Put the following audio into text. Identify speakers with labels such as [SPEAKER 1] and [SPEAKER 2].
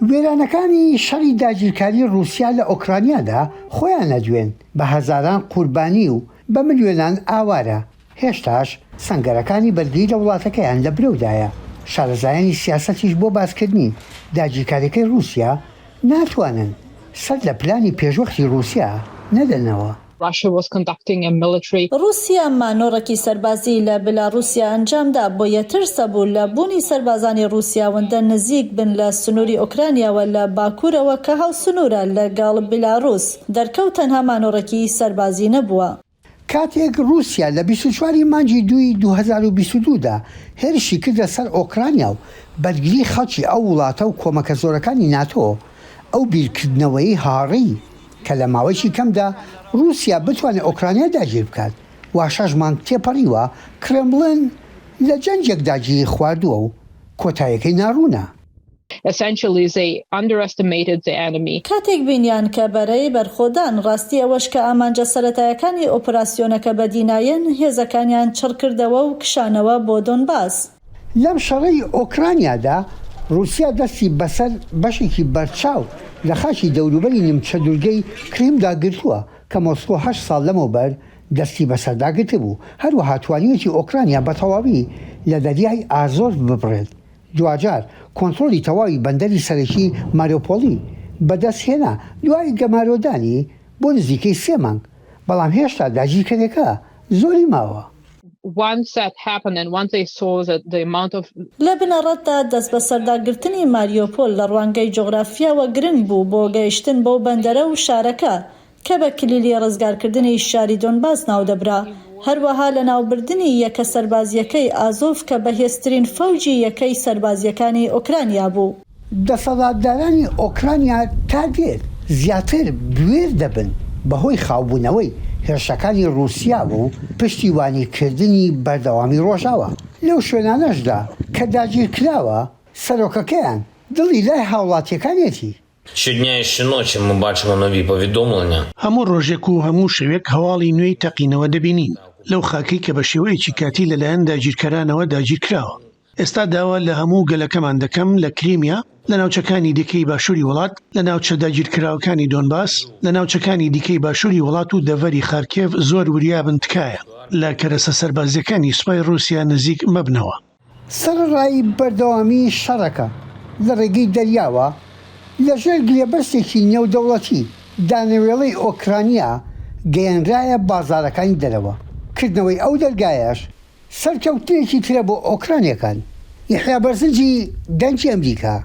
[SPEAKER 1] وێرانەکانی شەڕی داگیرکاری رووسیا لە ئۆکرانیادا خۆیان نەدوێن بە هەزاران قوربانی و بە ملیۆنان ئاوارە. هێشتاش سەنگەرەکانی بەرگری لە وڵاتەکەیان لە برەودایە. شارەزایانی سیاسەتیش بۆ باسکردنی داگیرکاریەکەی رووسیا ناتوانن سەر لە پلانی پێشوەختی رووسیا نەدەنەوە.
[SPEAKER 2] رووسیا مانۆڕێکی سەربازی لە بێلاڕووسیا ئەنجامدا بۆ یەترسە بوو لە بوونی سەربازانی رووسیاوەندە نزیک بن لە سنووری ئۆکرانیاوە لە باکوورەوە کە هاوسنوورە لەگەڵ بێلاڕووس دەرکەوت تەنها مانۆڕێکی سەربازی نەبووە.
[SPEAKER 1] کاتێک رووسیا لە 24 مانگی 2022دا هێرشی کردە سەر ئۆکرانیا و بەرگری خەڵکی ئەو وڵاتە و کۆمەکە زۆرەکانی ناتۆ، ئەو بیرکردنەوەی هاڕی کە لە ماوەیەکی کەمدا رووسیا بتوانێت ئۆکرانیا داگیر بکات وا 6 مانگ تێپەڕیوە کرێملین لە جەنجێکدا گیری خواردووە و کۆتاییەکەی ناڕوونە.
[SPEAKER 2] کاتێک بینیان کە بەرەی بەرخۆدان ڕاستی ئەوەش کە ئامانجە سەرەتایەکانی ئۆپراسیۆنەکە بەدینایەن هێزەکانیان چڕکردەوە و کشانەوە بۆ دۆنباس.
[SPEAKER 1] لەم شەڕەی ئۆکرانیادا رووسیا دەستی بەسەر بەشێکی بەرچاو لە خاچی دەوروبەری نیمچە دوورگەی کریمدا گرتووە کە مۆسکۆ 8 ساڵ لەمەوبەر دەستی بەسەرداگرت بوو. هەروەها توانیوەتی ئۆکرانیا بە تەواوی لە دەریای ئازۆف ببڕێت. دوجار کۆنتڕۆلی تەواوی بەندەری سەرەکی ماریۆپۆلی بەدەستهێنا دوای گەمارۆدانی بۆ نزیکەی 3 مانگ، بەڵام هێشتا داگیرکاریەکە زۆری ماوە.
[SPEAKER 2] لە بنەڕەتدا دەست بە سەرداگرتنی ماریۆپۆل لە ڕوانگەی جۆغرافیاوە گرنگ بوو بۆ گەیشتن بۆ بەندەرە و شارەکە کە بە کلیلی ڕزگارکردنی شاری دۆنباس ناودەبرا، هەروەها لە ناوبردنی یەکە سەربازیەکەی ئازۆف کە بەهێزترین فەوجی یەکەی سەربازیەکانی ئۆکرانیا بوو.
[SPEAKER 1] دەسەڵاتدارانی ئۆکرانیا تا دێر زیاتر بوێر دەبن بەهۆی خاوبوونەوەی هێرشەکانی رووسیاوە و پشتیوانیکردنی بەردەوامی ڕۆژاوە. لەو شوێنانەشدا کە داگیر کراوە سەرۆکەکەیان دڵی لای هاوڵاتیەکانێتی.
[SPEAKER 3] Щодня і щоночі ми бачимо нові повідомлення.
[SPEAKER 4] هەموو ڕۆژێک و هەموو شەوێک هەواڵی نوێی تەقینەوە دەبینین لەو خاکەی کە بە شێوەیەکی کاتی لەلایەن داگیرکەرانەوە داگیرکراوە. ئێستا داوا لە هەموو گەلەکەمان دەکەم لە کریمیا، لە ناوچەکانی دیکەی باشووری وڵات، لە ناوچە داگیرکراوەکانی دۆنباس، لە ناوچەکانی دیکەی باشووری وڵات و دەڤەری خارکێڤ زۆر وریابن تکایە لە کەرەسە سەربازیەکانی سوپای رووسیا نزیک مەبنەوە.
[SPEAKER 1] سەرڕای بەردەوامی شەڕەکە لە ڕێگەی دەریاوە لەژێر گلێبەرسێکی نێودەوڵەتی دانەوێڵەی ئۆکرانیا گەیەنرایە بازارەکانی دەرەوە. کردنەوەی ئەو دەرگایەش سەرکەوتنێکی ترە بۆ ئۆکرانیەکان. یحیا بەرزنجی دەنگی ئەمریکا.